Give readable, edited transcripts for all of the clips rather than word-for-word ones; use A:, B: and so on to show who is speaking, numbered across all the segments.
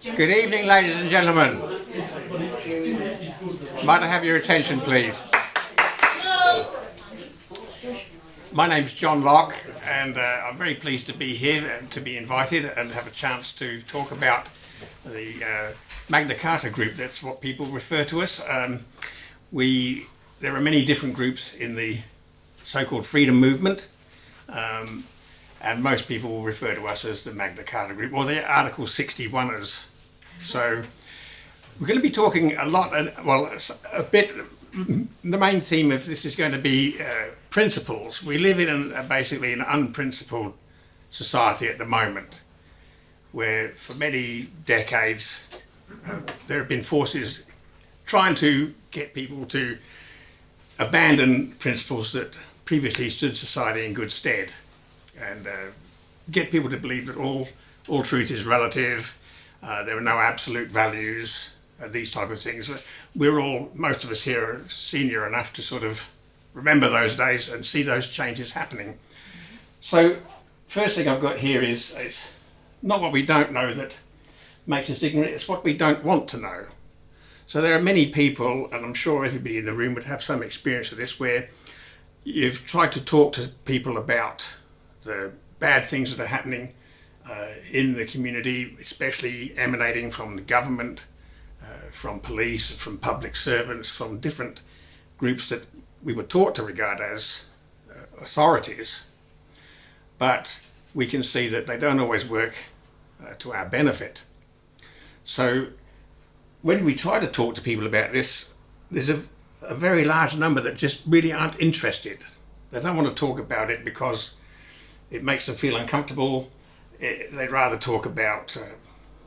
A: Good evening, ladies and gentlemen. Might I have your attention, please? My name's John Locke, and I'm very pleased to be here and to be invited and have a chance to talk about the Magna Carta group. That's what people refer to us. There are many different groups in the so-called freedom movement, and most people will refer to us as the Magna Carta group, or the Article 61ers. So we're going to be talking a lot, a bit. The main theme of this is going to be principles. We live in basically an unprincipled society at the moment, where for many decades there have been forces trying to get people to abandon principles that previously stood society in good stead, and get people to believe that all truth is relative. There are no absolute values, these type of things. Most of us here are senior enough to sort of remember those days and see those changes happening. So first thing I've got here is not what we don't know that makes us ignorant, it's what we don't want to know. So there are many people, and I'm sure everybody in the room would have some experience of this, where you've tried to talk to people about the bad things that are happening in the community, especially emanating from the government, from police, from public servants, from different groups that we were taught to regard as authorities. But we can see that they don't always work to our benefit. So when we try to talk to people about this, there's a very large number that just really aren't interested. They don't want to talk about it because it makes them feel uncomfortable. They'd rather talk about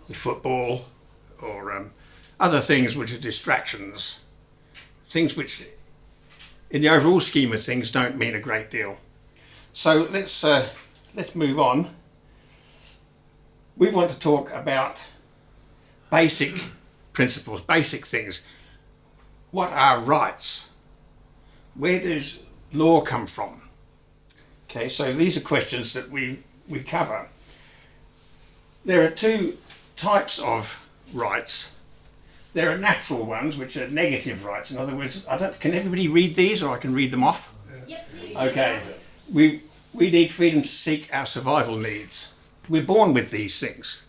A: the football or other things which are distractions, things which in the overall scheme of things don't mean a great deal. So let's move on. We want to talk about basic principles, basic things. What are rights? Where does law come from? Okay, so these are questions that we cover. There are two types of rights. There are natural ones, which are negative rights. In other words, can everybody read these, or I can read them off?
B: Yep, please.
A: Okay. We need freedom to seek our survival needs. We're born with these things,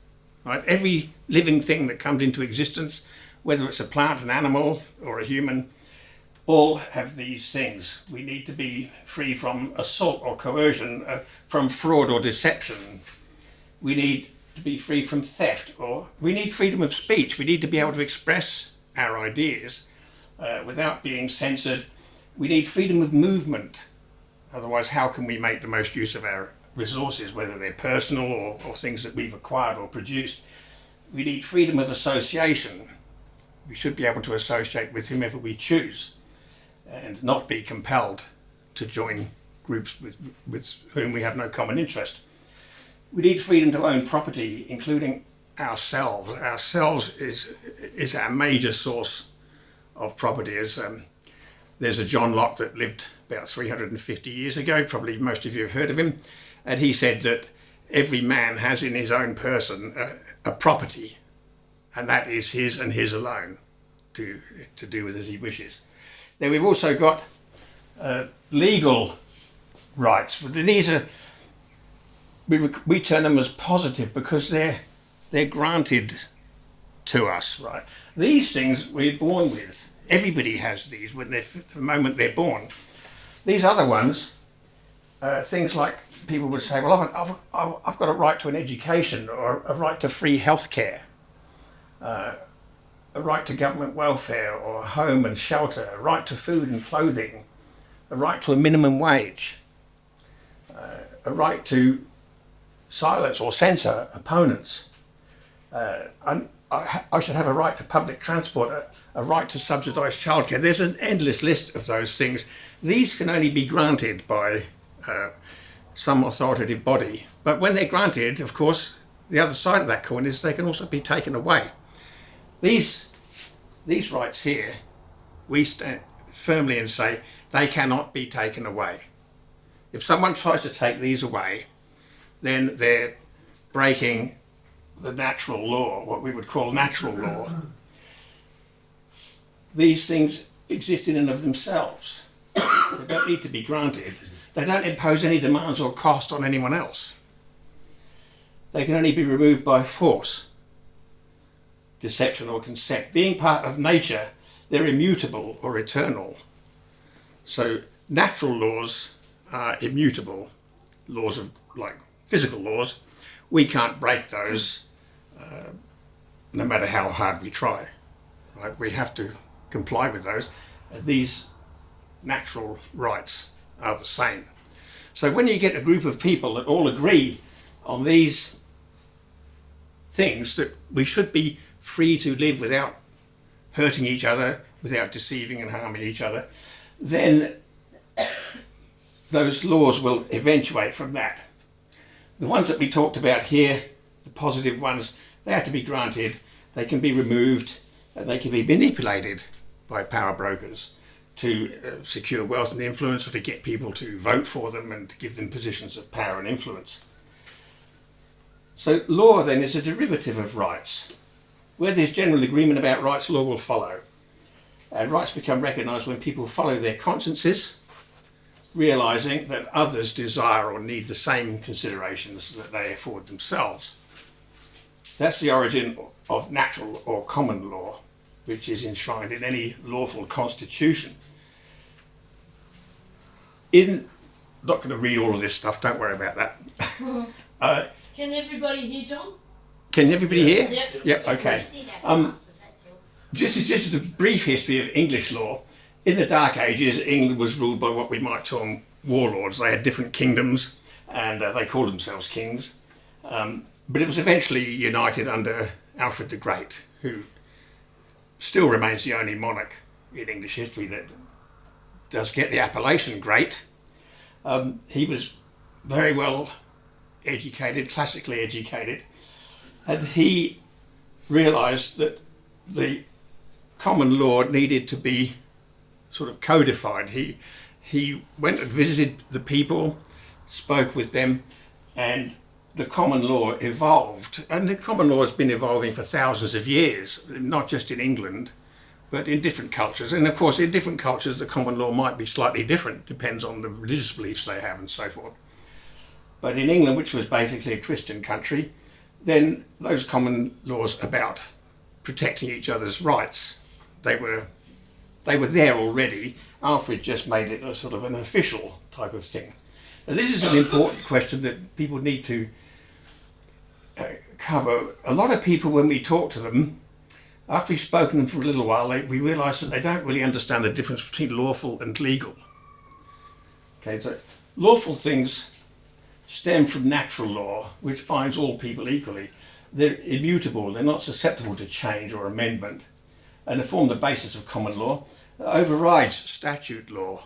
A: right? Every living thing that comes into existence, whether it's a plant, an animal, or a human, all have these things. We need to be free from assault or coercion, from fraud or deception. We need to be free from theft, or we need freedom of speech. We need to be able to express our ideas without being censored. We need freedom of movement. Otherwise, how can we make the most use of our resources, whether they're personal or things that we've acquired or produced? We need freedom of association. We should be able to associate with whomever we choose and not be compelled to join groups with whom we have no common interest. We need freedom to own property, including ourselves. Ourselves is our major source of property. There's a John Locke that lived about 350 years ago, probably most of you have heard of him, and he said that every man has in his own person a property, and that is his and his alone, to do with as he wishes. Then we've also got legal rights. These are, we term them as positive because they're granted to us, right? These things we're born with. Everybody has these the moment they're born. These other ones, things like people would say, well, I've got a right to an education, or a right to free healthcare, a right to government welfare, or a home and shelter, a right to food and clothing, a right to a minimum wage, a right to silence or censor opponents. I should have a right to public transport, a right to subsidised childcare. There's an endless list of those things. These can only be granted by some authoritative body. But when they're granted, of course, the other side of that coin is they can also be taken away. These rights here, we stand firmly and say they cannot be taken away. If someone tries to take these away, then they're breaking the natural law, what we would call natural law, these things exist in and of themselves. They don't need to be granted. They don't impose any demands or cost on anyone else. They can only be removed by force, deception or consent. Being part of nature, they're immutable or eternal. So natural laws are immutable. Laws of, like physical laws, we can't break those no matter how hard we try. Right? We have to comply with those. These natural rights are the same. So when you get a group of people that all agree on these things, that we should be free to live without hurting each other, without deceiving and harming each other, then those laws will eventuate from that. The ones that we talked about here, the positive ones, they have to be granted, they can be removed, and they can be manipulated by power brokers to secure wealth and influence, or to get people to vote for them and to give them positions of power and influence. So law then is a derivative of rights. Where there's general agreement about rights, law will follow. And rights become recognised when people follow their consciences, realising that others desire or need the same considerations that they afford themselves. That's the origin of natural or common law, which is enshrined in any lawful constitution. Not going to read all of this stuff, don't worry about that.
B: Can everybody hear, John?
A: Can everybody hear?
B: Yep.
A: Yep, okay. This is just a brief history of English law. In the Dark Ages, England was ruled by what we might term warlords. They had different kingdoms and they called themselves kings. But it was eventually united under Alfred the Great, who still remains the only monarch in English history that does get the appellation great. He was very well educated, classically educated, and he realised that the common law needed to be sort of codified. He went and visited the people, spoke with them, and the common law evolved. And the common law has been evolving for thousands of years, not just in England, but in different cultures. And of course, in different cultures, the common law might be slightly different, depends on the religious beliefs they have and so forth. But in England, which was basically a Christian country, then those common laws about protecting each other's rights, they were there already. Alfred just made it a sort of an official type of thing. Now, this is an important question that people need to cover. A lot of people, when we talk to them, after we've spoken to them for a little while, we realise that they don't really understand the difference between lawful and legal. Okay, so lawful things stem from natural law, which binds all people equally. They're immutable, they're not susceptible to change or amendment, and they form the basis of common law. It overrides statute law.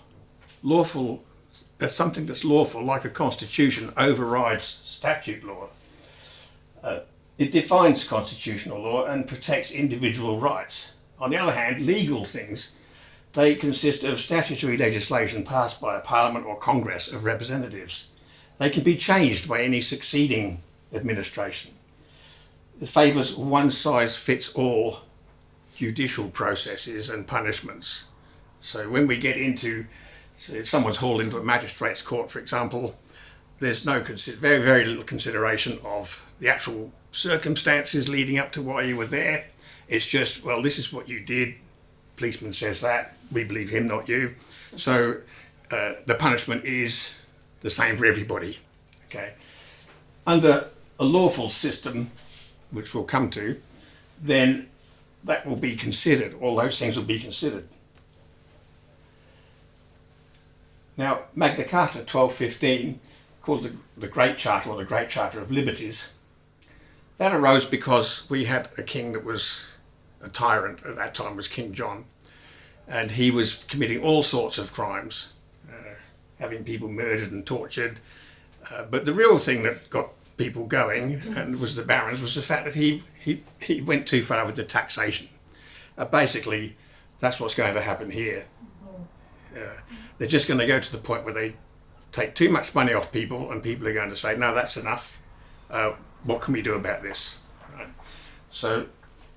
A: Lawful, something that's lawful, like a constitution, overrides statute law. It defines constitutional law and protects individual rights. On the other hand, legal things, they consist of statutory legislation passed by a parliament or congress of representatives. They can be changed by any succeeding administration. It favours one-size-fits-all judicial processes and punishments. So when we get into, so if someone's hauled into a magistrate's court, for example, there's very, very little consideration of the actual circumstances leading up to why you were there. It's just, well, this is what you did. Policeman says that. We believe him, not you. So the punishment is the same for everybody. Okay. Under a lawful system, which we'll come to, then that will be considered. All those things will be considered. Now, Magna Carta 1215, called the Great Charter or the Great Charter of Liberties, that arose because we had a king that was a tyrant. At that time was King John, and he was committing all sorts of crimes, having people murdered and tortured. But the real thing that got people going, and was the barons, was the fact that he went too far with the taxation. Basically, that's what's going to happen here. They're just going to go to the point where they take too much money off people, and people are going to say, no, that's enough. What can we do about this? So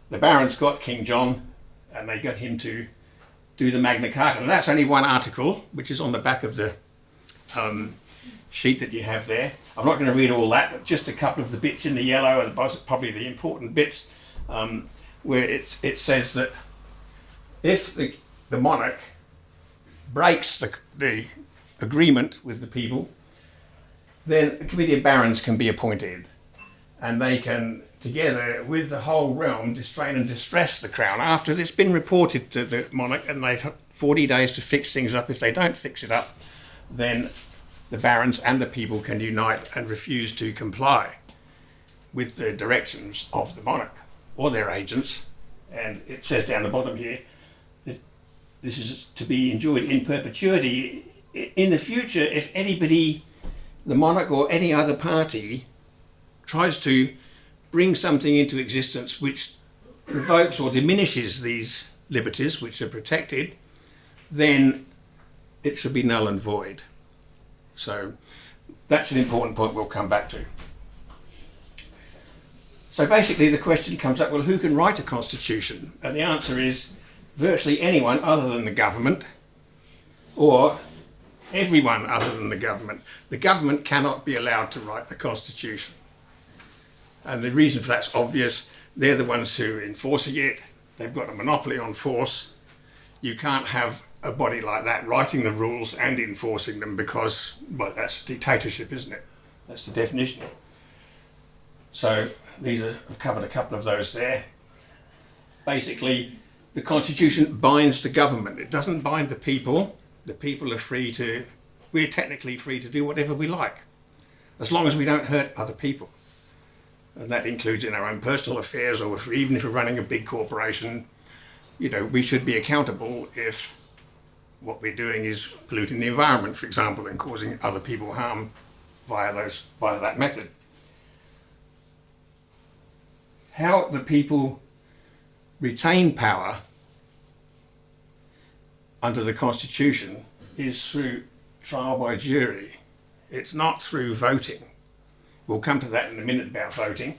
A: the barons got King John and they got him to do the Magna Carta. And that's only one article, which is on the back of the sheet that you have there. I'm not going to read all that, but just a couple of the bits in the yellow are probably the important bits, where it says that if the monarch breaks the agreement with the people, then a committee of barons can be appointed, and they can, together with the whole realm, distrain and distress the crown after it's been reported to the monarch, and they've had 40 days to fix things up. If they don't fix it up, then the barons and the people can unite and refuse to comply with the directions of the monarch or their agents. And it says down the bottom here that this is to be enjoyed in perpetuity. In the future, if anybody, the monarch or any other party, tries to bring something into existence which revokes or diminishes these liberties which are protected, then it should be null and void. So that's an important point we'll come back to. So basically the question comes up, well, who can write a constitution? And the answer is virtually anyone other than the government, or everyone other than the government. The government cannot be allowed to write the constitution. And the reason for that's obvious. They're the ones who are enforcing it. They've got a monopoly on force. You can't have a body like that writing the rules and enforcing them because, well, that's dictatorship, isn't it? That's the definition. So I've covered a couple of those there. Basically, the Constitution binds the government. It doesn't bind the people. The people are we're technically free to do whatever we like, as long as we don't hurt other people. And that includes in our own personal affairs, or even if we're running a big corporation, we should be accountable if what we're doing is polluting the environment, for example, and causing other people harm via that method. How the people retain power under the Constitution is through trial by jury. It's not through voting. We'll come to that in a minute about voting.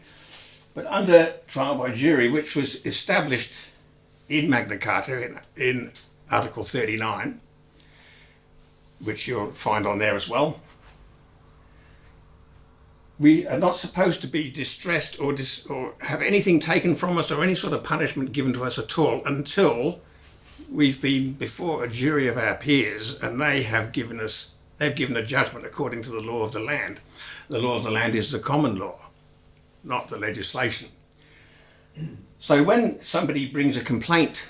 A: But under trial by jury, which was established in Magna Carta in Article 39, which you'll find on there as well, we are not supposed to be distressed or have anything taken from us or any sort of punishment given to us at all until we've been before a jury of our peers and they've given a judgment according to the law of the land. The law of the land is the common law, not the legislation. So when somebody brings a complaint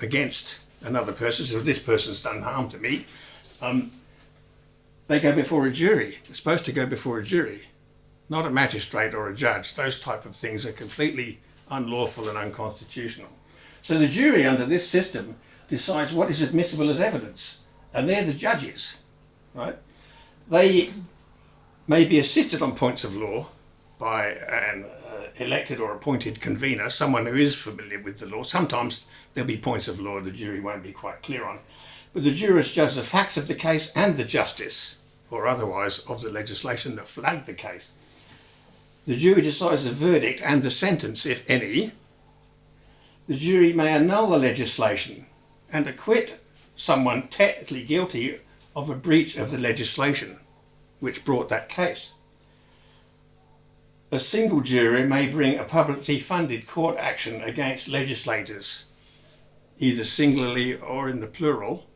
A: against another person, so this person's done harm to me, they go before a jury. They're supposed to go before a jury, not a magistrate or a judge. Those type of things are completely unlawful and unconstitutional. So the jury under this system decides what is admissible as evidence, and they're the judges, right? They may be assisted on points of law by an elected or appointed convener, someone who is familiar with the law. Sometimes there'll be points of law the jury won't be quite clear on. But the jurist judges the facts of the case and the justice, or otherwise, of the legislation that flagged the case. The jury decides the verdict and the sentence, if any. The jury may annul the legislation and acquit someone technically guilty of a breach of the legislation which brought that case. A single jury may bring a publicly funded court action against legislators, either singularly or in the plural,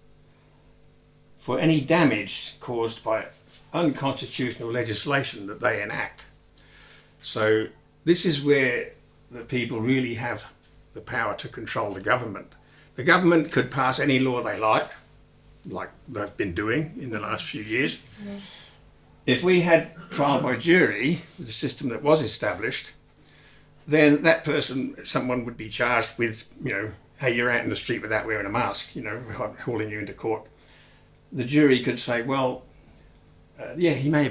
A: for any damage caused by unconstitutional legislation that they enact. So this is where the people really have the power to control the government. The government could pass any law they like they've been doing in the last few years. Yeah. If we had trial by jury, the system that was established, then that person, someone would be charged with, hey, you're out in the street without wearing a mask, hauling you into court. The jury could say, well, he may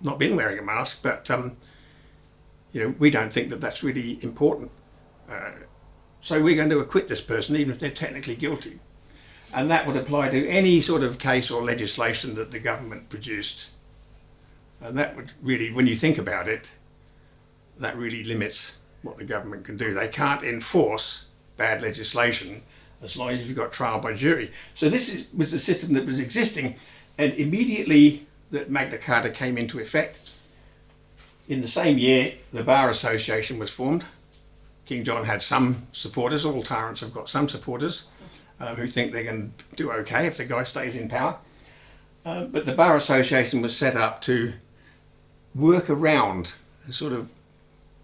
A: not been wearing a mask, but we don't think that that's really important. So we're going to acquit this person, even if they're technically guilty. And that would apply to any sort of case or legislation that the government produced. And that would really, when you think about it, that really limits what the government can do. They can't enforce bad legislation as long as you've got trial by jury. So was the system that was existing, and immediately that Magna Carta came into effect, in the same year the Bar Association was formed. King John had some supporters, all tyrants have got some supporters who think they can do okay if the guy stays in power. But the Bar Association was set up to work around, sort of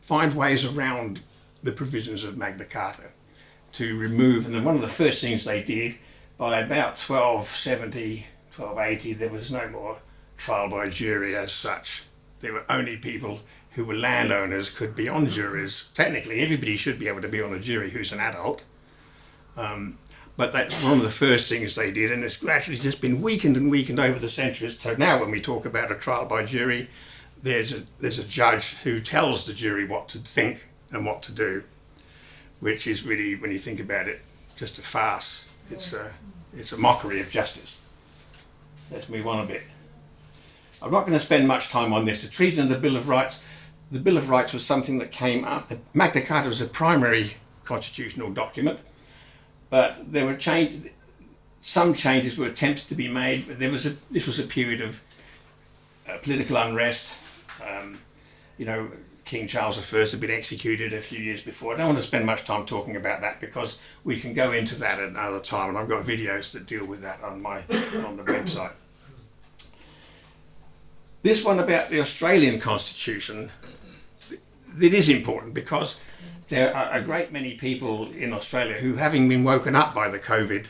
A: find ways around the provisions of Magna Carta to remove, and then one of the first things they did, by about 1270, 1280, there was no more trial by jury as such. There were only people who were landowners could be on juries. Technically, everybody should be able to be on a jury who's an adult. But that's one of the first things they did, and it's gradually just been weakened and weakened over the centuries. So now when we talk about a trial by jury, there's a judge who tells the jury what to think and what to do, which is really, when you think about it, just a farce. It's a mockery of justice. Let's move on a bit. I'm not going to spend much time on this. The treason of the Bill of Rights. The Bill of Rights was something that came up. The Magna Carta was a primary constitutional document, but there were some changes were attempted to be made. But this was a period of political unrest. King Charles I had been executed a few years before. I don't want to spend much time talking about that because we can go into that at another time, and I've got videos that deal with that on the website. This one about the Australian Constitution, it is important because there are a great many people in Australia who, having been woken up by the COVID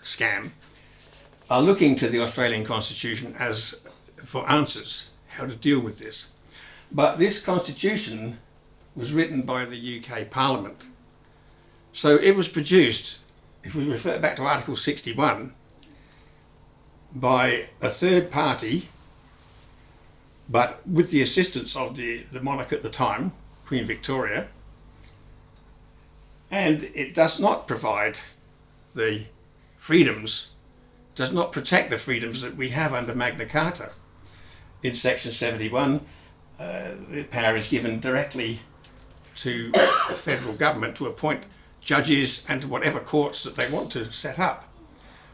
A: scam, are looking to the Australian Constitution for answers, how to deal with this. But this Constitution was written by the UK Parliament. So it was produced, if we refer back to Article 61, by a third party, but with the assistance of the monarch at the time, Queen Victoria, and it does not provide the freedoms, does not protect the freedoms that we have under Magna Carta. In Section 71, the power is given directly to the federal government to appoint judges and to whatever courts that they want to set up.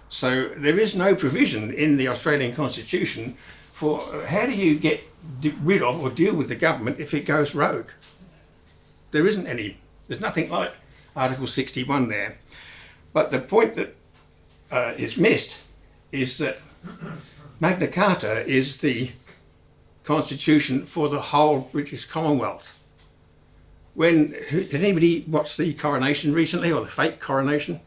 A: So there is no provision in the Australian Constitution for how do you get rid of or deal with the government if it goes rogue. There isn't any. There's nothing like Article 61 there. But the point that is missed is that Magna Carta is the constitution for the whole British Commonwealth. Did anybody watch the coronation recently, or the fake coronation?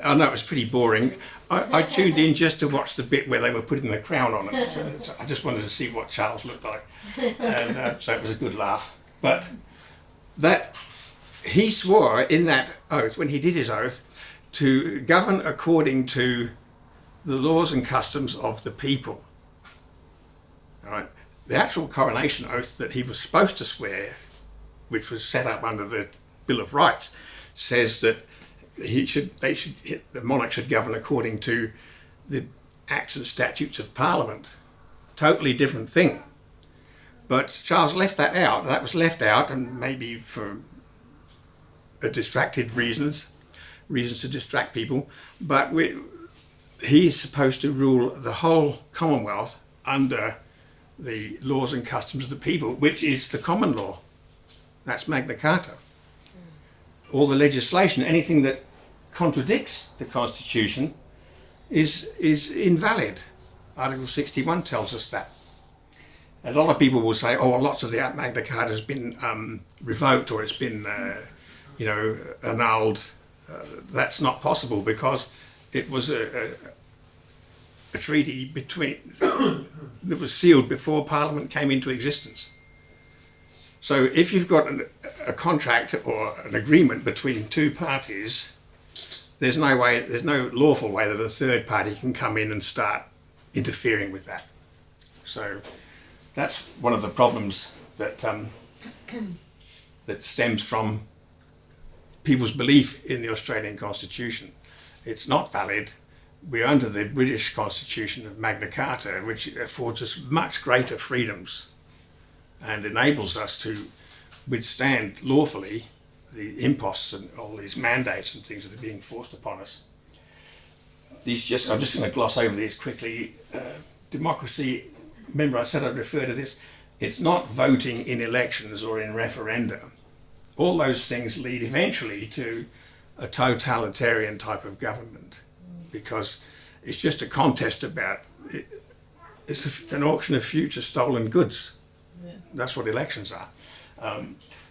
A: I know it was pretty boring. I tuned in just to watch the bit where they were putting the crown on it. So I just wanted to see what Charles looked like. And so it was a good laugh. But that he swore in that oath, when he did his oath, to govern according to the laws and customs of the people. All right. The actual coronation oath that he was supposed to swear, which was set up under the Bill of Rights, says that the monarch should govern according to the acts and statutes of Parliament. Totally different thing. But Charles left that out. That was left out, and maybe for distracted reasons to distract people. But he is supposed to rule the whole Commonwealth under the laws and customs of the people, which is the common law. That's Magna Carta. All the legislation, anything that contradicts the Constitution is invalid. Article 61 tells us that. A lot of people will say, oh, lots of the Magna Carta has been revoked, or it's been annulled. That's not possible because it was a treaty that was sealed before Parliament came into existence. So if you've got a contract or an agreement between two parties, there's no lawful way that a third party can come in and start interfering with that. So that's one of the problems that stems from people's belief in the Australian Constitution. It's not valid. We're under the British Constitution of Magna Carta, which affords us much greater freedoms and enables us to withstand lawfully the imposts and all these mandates and things that are being forced upon us. I'm just going to gloss over these quickly. Democracy, remember I said I'd refer to this, it's not voting in elections or in referenda. All those things lead eventually to a totalitarian type of government, because it's just a contest about, it's an auction of future stolen goods. Yeah. That's what elections are.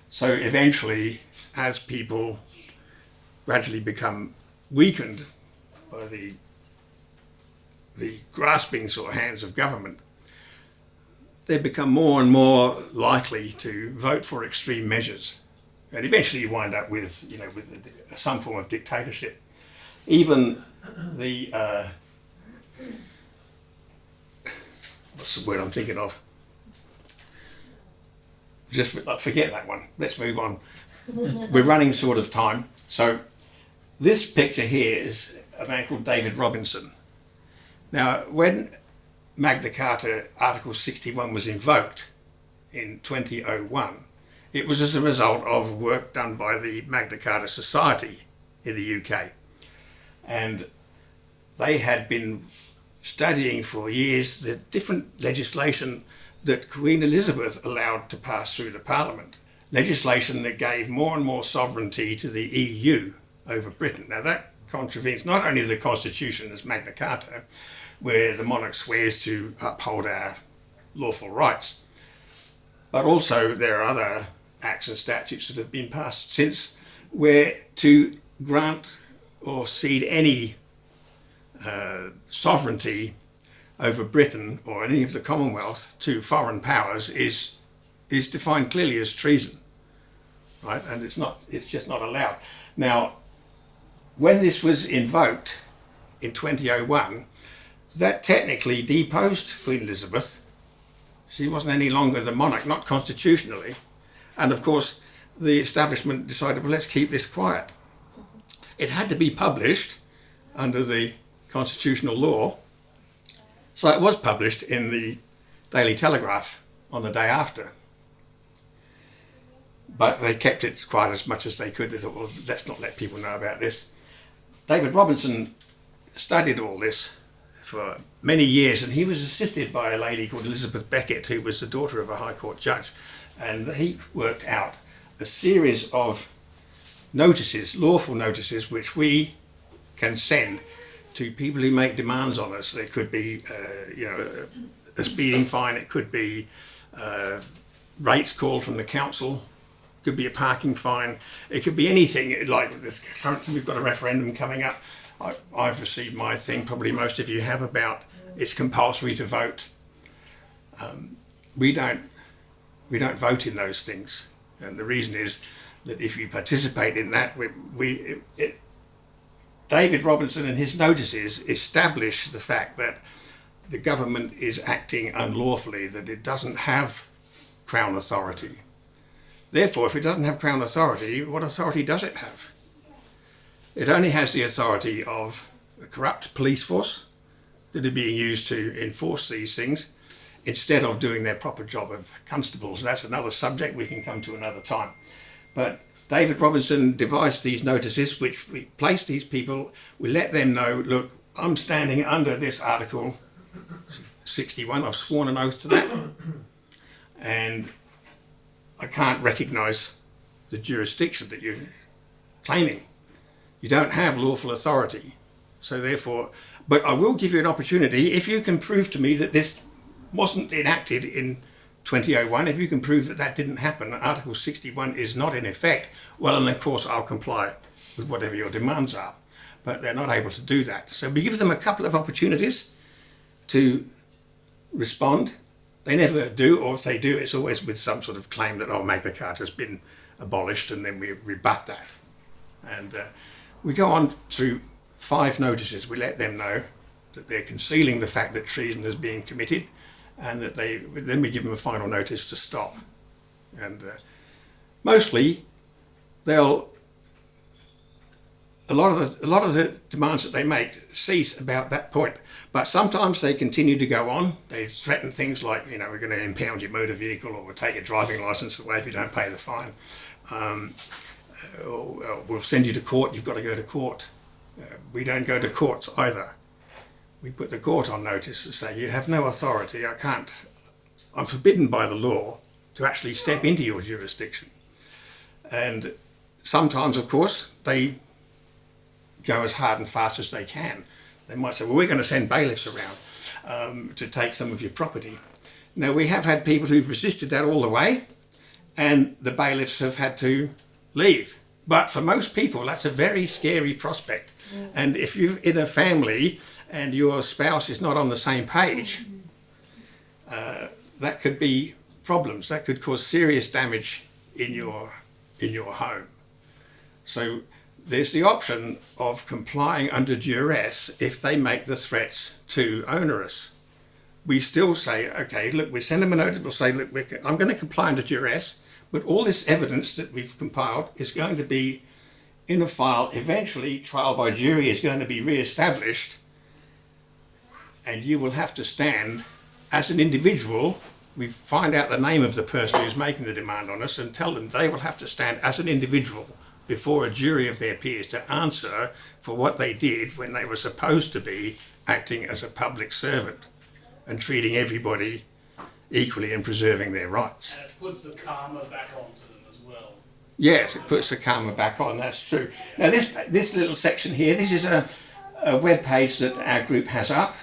A: So eventually, as people gradually become weakened by the grasping sort of hands of government, they become more and more likely to vote for extreme measures. And eventually you wind up with, with some form of dictatorship. Even the, what's the word I'm thinking of? Just forget that one. Let's move on. We're running short of time. So this picture here is a man called David Robinson. Now, when Magna Carta Article 61 was invoked in 2001, it was as a result of work done by the Magna Carta Society in the UK. And they had been studying for years the different legislation that Queen Elizabeth allowed to pass through the Parliament. Legislation that gave more and more sovereignty to the EU over Britain. Now that contravenes not only the Constitution as Magna Carta, where the monarch swears to uphold our lawful rights, but also there are other acts and statutes that have been passed since, where to grant or cede any sovereignty over Britain or any of the Commonwealth to foreign powers is defined clearly as treason, right? And it's just not allowed. Now, when this was invoked in 2001, that technically deposed Queen Elizabeth. She wasn't any longer the monarch, not constitutionally. And of course, the establishment decided, well, let's keep this quiet. It had to be published under the constitutional law. So it was published in the Daily Telegraph on the day after. But they kept it quiet as much as they could. They thought, well, let's not let people know about this. David Robinson studied all this for many years, and he was assisted by a lady called Elizabeth Beckett, who was the daughter of a High Court judge. And he worked out a series of notices, lawful notices, which we can send to people who make demands on us. There could be, a speeding fine. It could be rates called from the council. It could be a parking fine. It could be anything. Like this, currently, we've got a referendum coming up. I've received my thing. Probably most of you have, about it's compulsory to vote. We don't vote in those things, and the reason is that if you participate in that, David Robinson and his notices establish the fact that the government is acting unlawfully, that it doesn't have Crown authority. Therefore, if it doesn't have Crown authority, what authority does it have? It only has the authority of a corrupt police force that are being used to enforce these things, instead of doing their proper job of constables. That's another subject we can come to another time. But David Robinson devised these notices, which we place these people, we let them know, look, I'm standing under this Article 61, I've sworn an oath to that, and I can't recognise the jurisdiction that you're claiming. You don't have lawful authority. So therefore, but I will give you an opportunity, if you can prove to me that this wasn't enacted in 2001, if you can prove that that didn't happen, Article 61 is not in effect, well, and of course I'll comply with whatever your demands are. But they're not able to do that. So we give them a couple of opportunities to respond. They never do, or if they do, it's always with some sort of claim that, Magna Carta has been abolished, and then we rebut that. And we go on through 5 notices. We let them know that they're concealing the fact that treason is being committed, and that then we give them a final notice to stop. And mostly they'll a lot of the demands that they make cease about that point. But sometimes they continue to go on. They threaten things like, we're going to impound your motor vehicle, or we'll take your driving licence away if you don't pay the fine. Or we'll send you to court, you've got to go to court. We don't go to courts either. We put the court on notice to say, you have no authority, I'm forbidden by the law to actually step into your jurisdiction. And sometimes, of course, they go as hard and fast as they can. They might say, well, we're going to send bailiffs around to take some of your property. Now, we have had people who've resisted that all the way, and the bailiffs have had to leave. But for most people, that's a very scary prospect. And if you're in a family and your spouse is not on the same page, that could be problems. That could cause serious damage in your home. So there's the option of complying under duress if they make the threats too onerous. We still say, okay, look, we send them a notice, we'll say, look, I'm going to comply under duress, but all this evidence that we've compiled is going to be in a file. Eventually, trial by jury is going to be re-established, and you will have to stand as an individual. We find out the name of the person who's making the demand on us and tell them they will have to stand as an individual before a jury of their peers to answer for what they did when they were supposed to be acting as a public servant and treating everybody equally and preserving their rights.
B: And it puts the karma back onto them as well.
A: Yes, it puts the karma back on, that's true. Now this little section here, this is a web page that our group has up,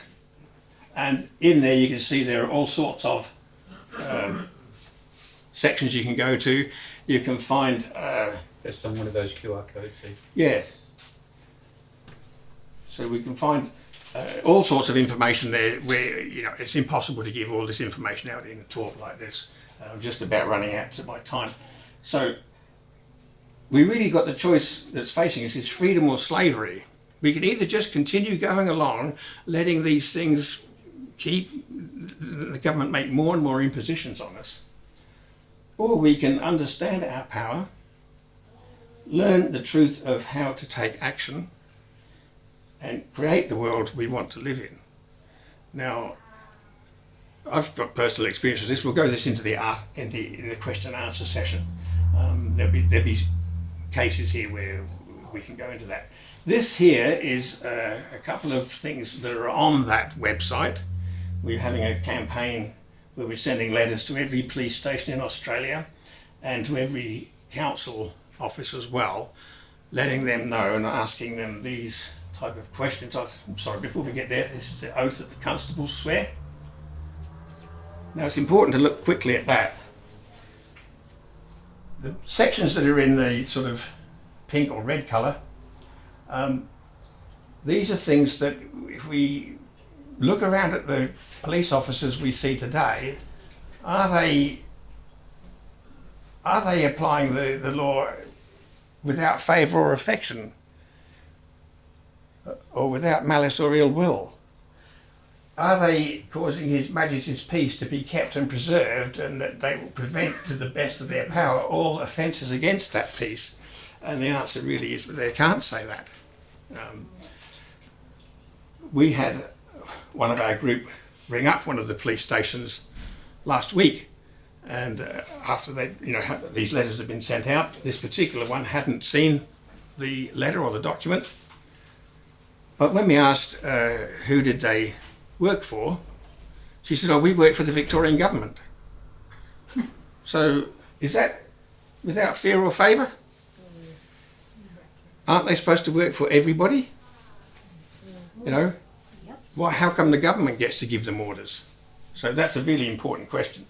A: and in there you can see there are all sorts of sections you can go to. You can find
C: Just on one of those QR codes.
A: yes. So we can find all sorts of information there where, it's impossible to give all this information out in a talk like this. I'm just about running out of my time. So we really got the choice that's facing us is freedom or slavery. We can either just continue going along, letting these things keep the government make more and more impositions on us, or we can understand our power, learn the truth of how to take action, and create the world we want to live in. Now, I've got personal experience with this. We'll go this into the question and answer session. There'll be cases here where we can go into that. This here is a couple of things that are on that website. We're having a campaign where we're sending letters to every police station in Australia and to every council office as well, letting them know and asking them these type of questions. I'm sorry, before we get there, this is the oath that the constables swear. Now it's important to look quickly at that. The sections that are in the sort of pink or red colour, these are things that if we look around at the police officers we see today, are they applying the law without favour or affection, or without malice or ill will? Are they causing His Majesty's peace to be kept and preserved, and that they will prevent to the best of their power all offences against that peace? And the answer really is they can't say that. We had one of our group ring up one of the police stations last week, and after these letters had been sent out, this particular one hadn't seen the letter or the document. But when we asked who did they work for, she said, "Oh, we work for the Victorian government." So is that without fear or favour? Aren't they supposed to work for everybody? Well, how come the government gets to give them orders? So that's a really important question.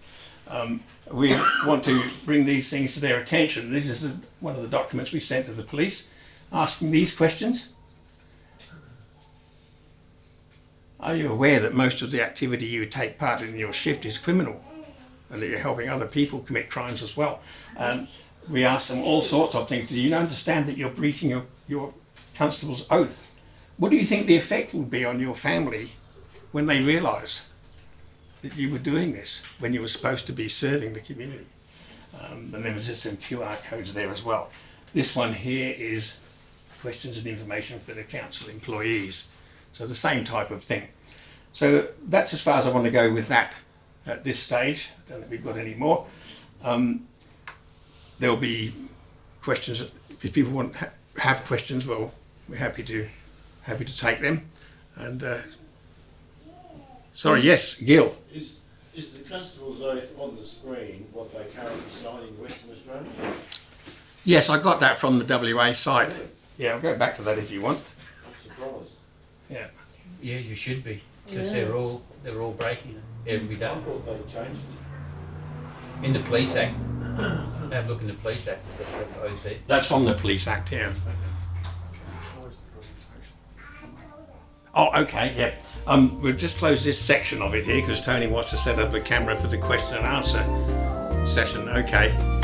A: We want to bring these things to their attention. This is one of the documents we sent to the police, asking these questions. Are you aware that most of the activity you take part in your shift is criminal, and that you're helping other people commit crimes as well? We ask them all sorts of things. Do you understand that you're breaching your constable's oath? What do you think the effect will be on your family when they realise that you were doing this when you were supposed to be serving the community? And then there's just some QR codes there as well. This one here is questions and information for the council employees. So the same type of thing. So that's as far as I want to go with that at this stage. I don't think we've got any more. There'll be questions if people want have questions. Well, we're happy to take them. And sorry, yes, Gil.
D: Is the constable's oath on the screen what they currently sign in Western Australia?
A: Yes, I got that from the WA site. Yeah, I'll go back to that if you want.
D: Surprised.
A: Yeah.
C: Yeah, you should be, because they're all breaking it every day.
D: I thought they changed it.
C: In the Police Act, have a look in the Police Act. It's got that oath there.
A: That's from the Police Act, yeah. Oh, okay, yeah. We'll just close this section of it here because Tony wants to set up a camera for the question and answer session. Okay.